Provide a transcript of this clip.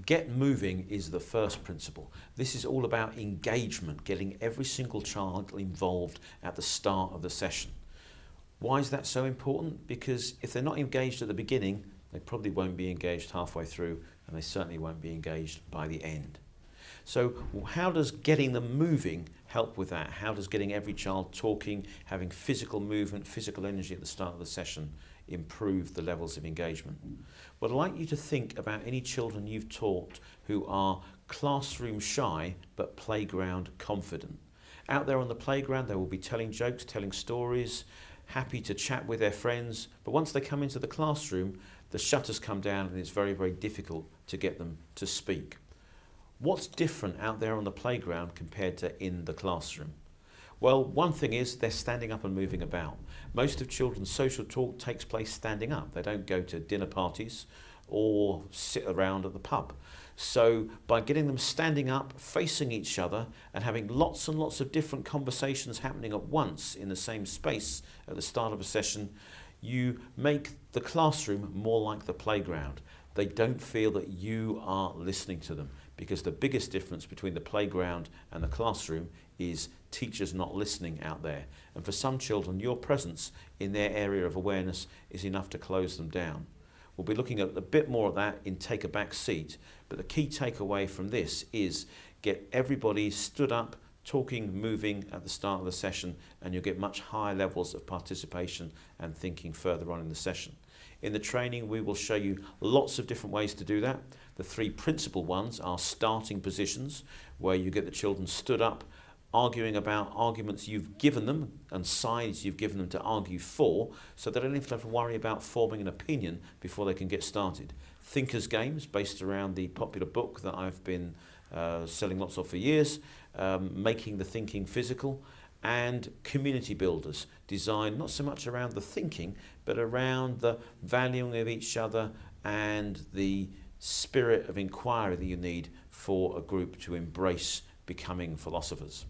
Get moving is the first principle. This is all about engagement, getting every single child involved at the start of the session. Why is that so important? Because if they're not engaged at the beginning, they probably won't be engaged halfway through, and they certainly won't be engaged by the end. So how does getting them moving help with that? How does getting every child talking, having physical movement, physical energy at the start of the session improve the levels of engagement? Well, I'd like you to think about any children you've taught who are classroom shy but playground confident. Out there on the playground, they will be telling jokes, telling stories, happy to chat with their friends, but once they come into the classroom, the shutters come down and it's very, very difficult to get them to speak. What's different out there on the playground compared to in the classroom? Well, one thing is they're standing up and moving about. Most of children's social talk takes place standing up. They don't go to dinner parties or sit around at the pub. So by getting them standing up, facing each other and having lots and lots of different conversations happening at once in the same space at the start of a session, you make the classroom more like the playground. They don't feel that you are listening to them, because the biggest difference between the playground and the classroom is teachers not listening out there. And for some children, your presence in their area of awareness is enough to close them down. We'll be looking at a bit more of that in Take a Back Seat, but the key takeaway from this is get everybody stood up, talking, moving at the start of the session, and you'll get much higher levels of participation and thinking further on in the session. In the training, we will show you lots of different ways to do that. The three principal ones are starting positions, where you get the children stood up, arguing about arguments you've given them and sides you've given them to argue for, so they don't even have to worry about forming an opinion before they can get started. Thinkers games, based around the popular book that I've been selling lots of for years, Making the Thinking Physical, and community builders, designed not so much around the thinking, but around the valuing of each other and the spirit of inquiry that you need for a group to embrace becoming philosophers.